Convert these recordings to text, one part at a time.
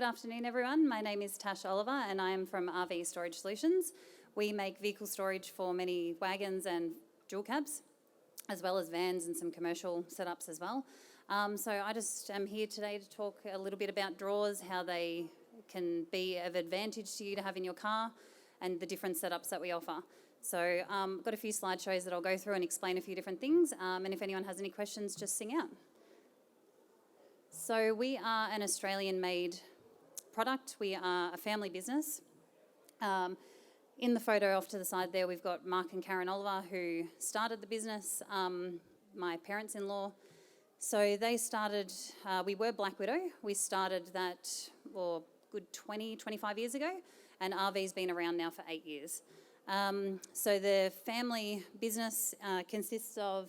afternoon, everyone. My name is Tash Oliver and I am from RV Storage Solutions. We make vehicle storage for many wagons and dual cabs, as well as vans and some commercial setups as well. So I just am here today to talk a little bit about drawers, how they can be of advantage to you to have in your car, and the different setups that we offer. So I've got a few slideshows that I'll go through and explain a few different things, and if anyone has any questions, just sing out. So we are an Australian-made product. We are a family business. In the photo off to the side there, we've got Mark and Karen Oliver, who started the business, my parents-in-law. So they started, we were Black Widow. We started that, good 20, 25 years ago, and RV's been around now for 8 years. So the family business consists of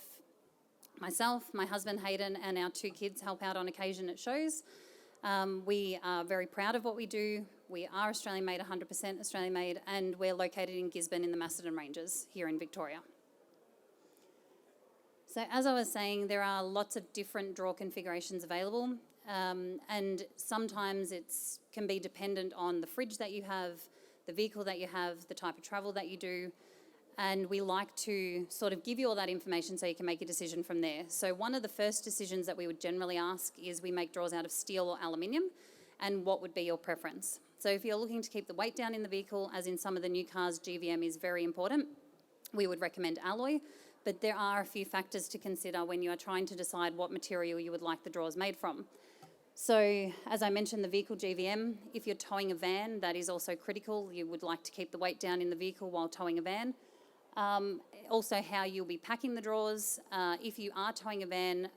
myself, my husband Hayden, and our 2 kids help out on occasion at shows. We are very proud of what we do. We are Australian made, 100% Australian made, and we're located in Gisborne in the Macedon Ranges here in Victoria. So as I was saying, there are lots of different drawer configurations available, and sometimes it can be dependent on the fridge that you have, the vehicle that you have, the type of travel that you do. And we like to sort of give you all that information so you can make a decision from there. So one of the first decisions that we would generally ask is we make drawers out of steel or aluminium, and what would be your preference? So if you're looking to keep the weight down in the vehicle, as in some of the new cars, GVM is very important, we would recommend alloy. But there are a few factors to consider when you are trying to decide what material you would like the drawers made from. So as I mentioned, the vehicle GVM, if you're towing a van, that is also critical. You would like to keep the weight down in the vehicle while towing a van. Also how you'll be packing the drawers. If you are towing a van,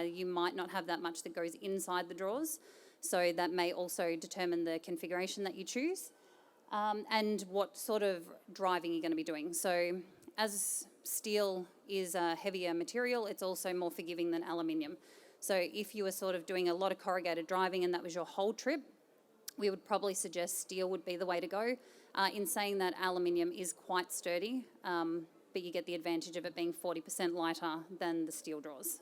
you might not have that much that goes inside the drawers, so that may also determine the configuration that you choose, and what sort of driving you're going to be doing. So as steel is a heavier material, it's also more forgiving than aluminium. So if you were sort of doing a lot of corrugated driving and that was your whole trip, we would probably suggest steel would be the way to go. In saying that, aluminium is quite sturdy, but you get the advantage of it being 40% lighter than the steel drawers.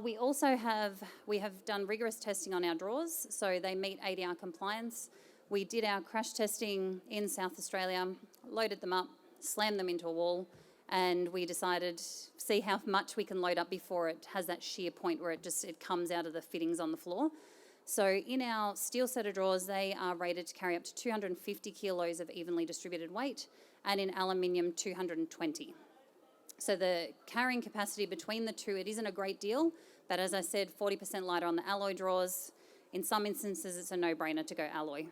We have done rigorous testing on our drawers, so they meet ADR compliance. We did our crash testing in South Australia, loaded them up, slammed them into a wall, and we decided see how much we can load up before it has that shear point where it comes out of the fittings on the floor. So in our steel set of drawers, they are rated to carry up to 250 kilos of evenly distributed weight, and in aluminium, 220. So the carrying capacity between the two, it isn't a great deal, but as I said, 40% lighter on the alloy drawers. In some instances, it's a no-brainer to go alloy.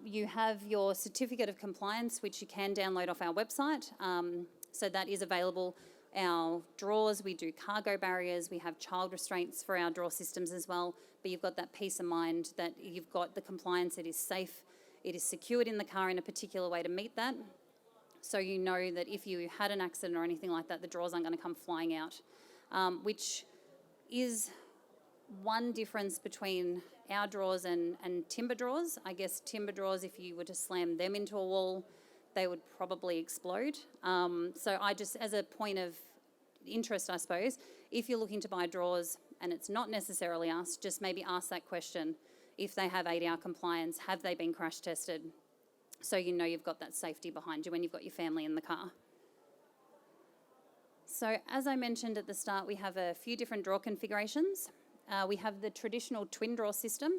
You have your certificate of compliance, which you can download off our website. So that is available. Our drawers, we do cargo barriers, we have child restraints for our drawer systems as well, but you've got that peace of mind that you've got the compliance, it is safe, it is secured in the car in a particular way to meet that. So you know that if you had an accident or anything like that, the drawers aren't going to come flying out, which is one difference between our drawers and timber drawers. I guess timber drawers, if you were to slam them into a wall, they would probably explode. So I just, as a point of interest, I suppose, if you're looking to buy drawers and it's not necessarily us, just maybe ask that question. If they have ADR compliance, have they been crash tested? So you know you've got that safety behind you when you've got your family in the car. So as I mentioned at the start, we have a few different drawer configurations. We have the traditional twin drawer system,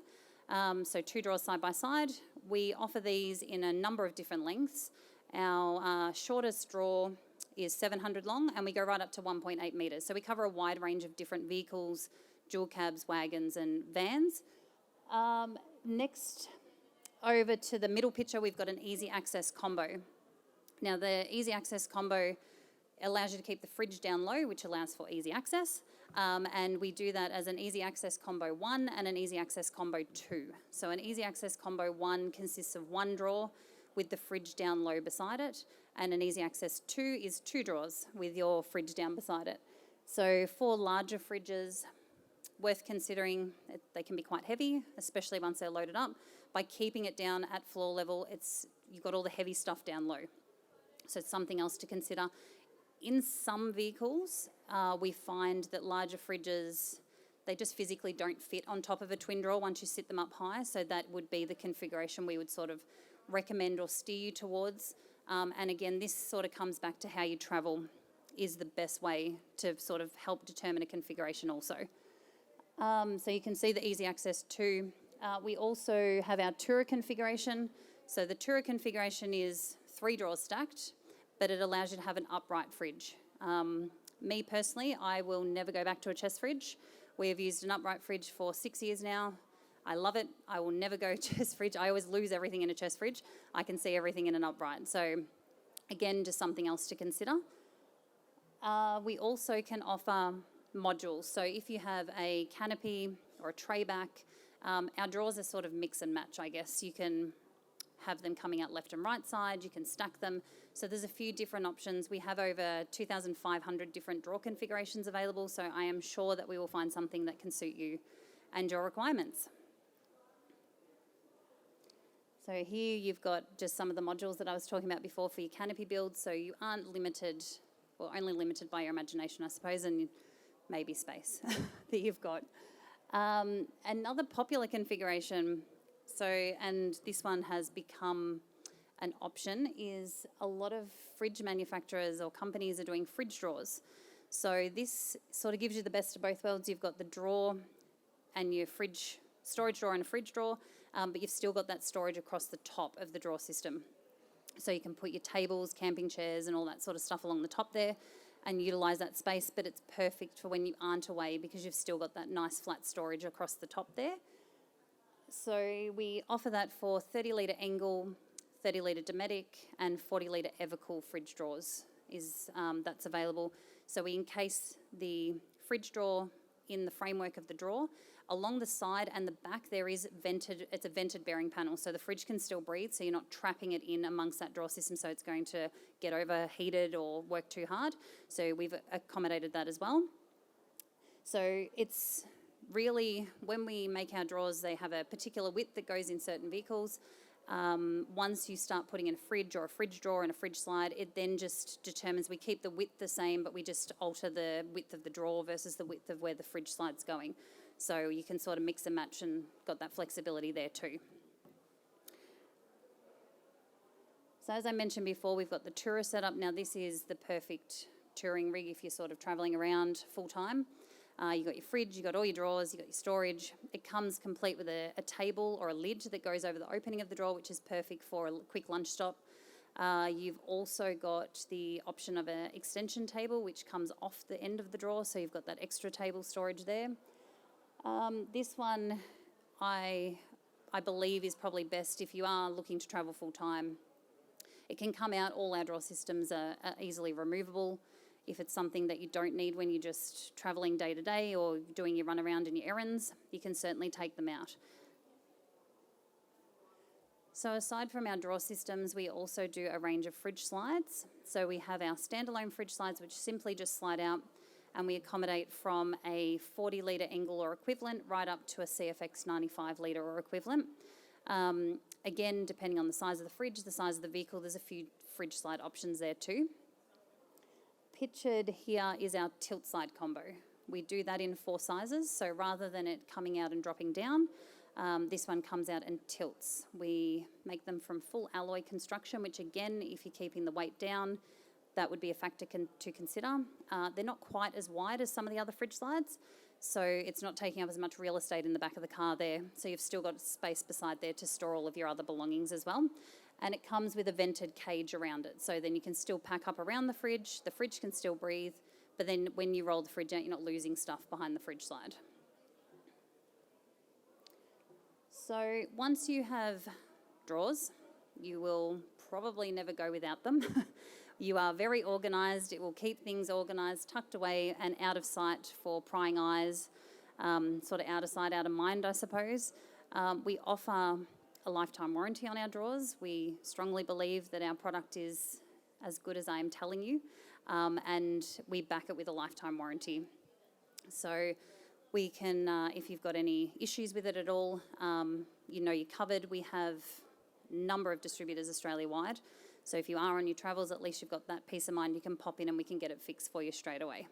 so 2 drawers side by side. We offer these in a number of different lengths. Our shortest drawer is 700 long, and we go right up to 1.8 metres. So we cover a wide range of different vehicles, dual cabs, wagons and vans. Next, over to the middle picture, we've got an easy access combo. Now the easy access combo allows you to keep the fridge down low, which allows for easy access. And we do that as an easy access combo 1 and an easy access combo 2. So an easy access combo 1 consists of 1 drawer with the fridge down low beside it, and an easy access 2 is 2 drawers with your fridge down beside it. So for larger fridges, worth considering, they can be quite heavy, especially once they're loaded up. By keeping it down at floor level, you've got all the heavy stuff down low. So it's something else to consider. In some vehicles, we find that larger fridges they just physically don't fit on top of a twin drawer once you sit them up high. So that would be the configuration we would sort of recommend or steer you towards. And again, this sort of comes back to how you travel is the best way to sort of help determine a configuration also. So you can see the easy access too. We also have our Tourer configuration. So the Tourer configuration is 3 drawers stacked, but it allows you to have an upright fridge. Me personally, I will never go back to a chest fridge. We have used an upright fridge for 6 years now. I love it. I will never go chest fridge. I always lose everything in a chest fridge. I can see everything in an upright. So again, just something else to consider. We also can offer modules. So if you have a canopy or a tray back, our drawers are sort of mix and match, I guess. You can have them coming out left and right side, you can stack them. So there's a few different options. We have over 2,500 different drawer configurations available, so I am sure that we will find something that can suit you and your requirements. So here you've got just some of the modules that I was talking about before for your canopy builds, so you aren't limited, or only limited by your imagination, I suppose, and maybe space that you've got. Another popular configuration, and this one has become an option, is a lot of fridge manufacturers or companies are doing fridge drawers. So this sort of gives you the best of both worlds. You've got the drawer and your fridge, storage drawer and a fridge drawer, but you've still got that storage across the top of the drawer system. So you can put your tables, camping chairs and all that sort of stuff along the top there and utilise that space, but it's perfect for when you aren't away because you've still got that nice flat storage across the top there. So we offer that for 30 litre Engel, 30 litre Dometic and 40 litre Evercool fridge drawers that's available. So we encase the fridge drawer in the framework of the drawer. Along the side and the back there is it's a vented bearing panel, so the fridge can still breathe, so you're not trapping it in amongst that drawer system so it's going to get overheated or work too hard. So we've accommodated that as well. So it's really, when we make our drawers, they have a particular width that goes in certain vehicles. Once you start putting in a fridge or a fridge drawer and a fridge slide, it then just determines, we keep the width the same, but we just alter the width of the drawer versus the width of where the fridge slide's going. So you can sort of mix and match and got that flexibility there too. So as I mentioned before, we've got the Tourer setup. Now this is the perfect touring rig if you're sort of travelling around full time. You've got your fridge, you've got all your drawers, you've got your storage. It comes complete with a table or a lid that goes over the opening of the drawer, which is perfect for a quick lunch stop. You've also got the option of an extension table, which comes off the end of the drawer, so you've got that extra table storage there. This one, I believe, is probably best if you are looking to travel full time. It can come out, all our drawer systems are easily removable. If it's something that you don't need when you're just travelling day to day or doing your run around and your errands, you can certainly take them out. So aside from our drawer systems, we also do a range of fridge slides. So we have our standalone fridge slides, which simply just slide out, and we accommodate from a 40 litre Engel or equivalent right up to a CFX 95 litre or equivalent. Again, depending on the size of the fridge, the size of the vehicle, there's a few fridge slide options there too. Pictured here is our tilt slide combo. We do that in 4 sizes, so rather than it coming out and dropping down, this one comes out and tilts. We make them from full alloy construction, which again, if you're keeping the weight down, that would be a factor to consider. They're not quite as wide as some of the other fridge slides, so it's not taking up as much real estate in the back of the car there. So you've still got space beside there to store all of your other belongings as well. And it comes with a vented cage around it, so then you can still pack up around the fridge can still breathe, but then when you roll the fridge out, you're not losing stuff behind the fridge slide. So once you have drawers, you will probably never go without them. You are very organised. It will keep things organised, tucked away and out of sight for prying eyes, sort of out of sight, out of mind, I suppose. We offer a lifetime warranty on our drawers. We strongly believe that our product is as good as I am telling you, and we back it with a lifetime warranty. So we can, if you've got any issues with it at all, you know you're covered. We have a number of distributors Australia-wide. So if you are on your travels, at least you've got that peace of mind. You can pop in and we can get it fixed for you straight away.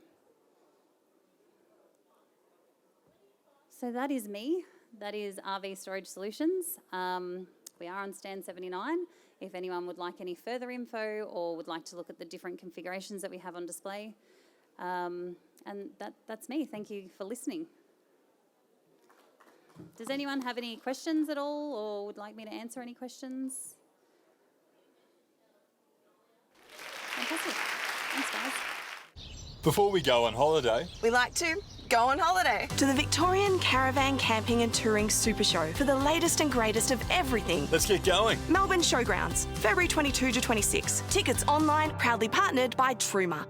So that is me. That is RV Storage Solutions. We are on stand 79. If anyone would like any further info or would like to look at the different configurations that we have on display. And that's me. Thank you for listening. Does anyone have any questions at all or would like me to answer any questions? Fantastic. Thanks, guys. Before we go on holiday, We like to go on holiday to the Victorian Caravan Camping and Touring Super Show for the latest and greatest of everything. let's get going. Melbourne Showgrounds, February 22 to 26. Tickets online, proudly partnered by Truma.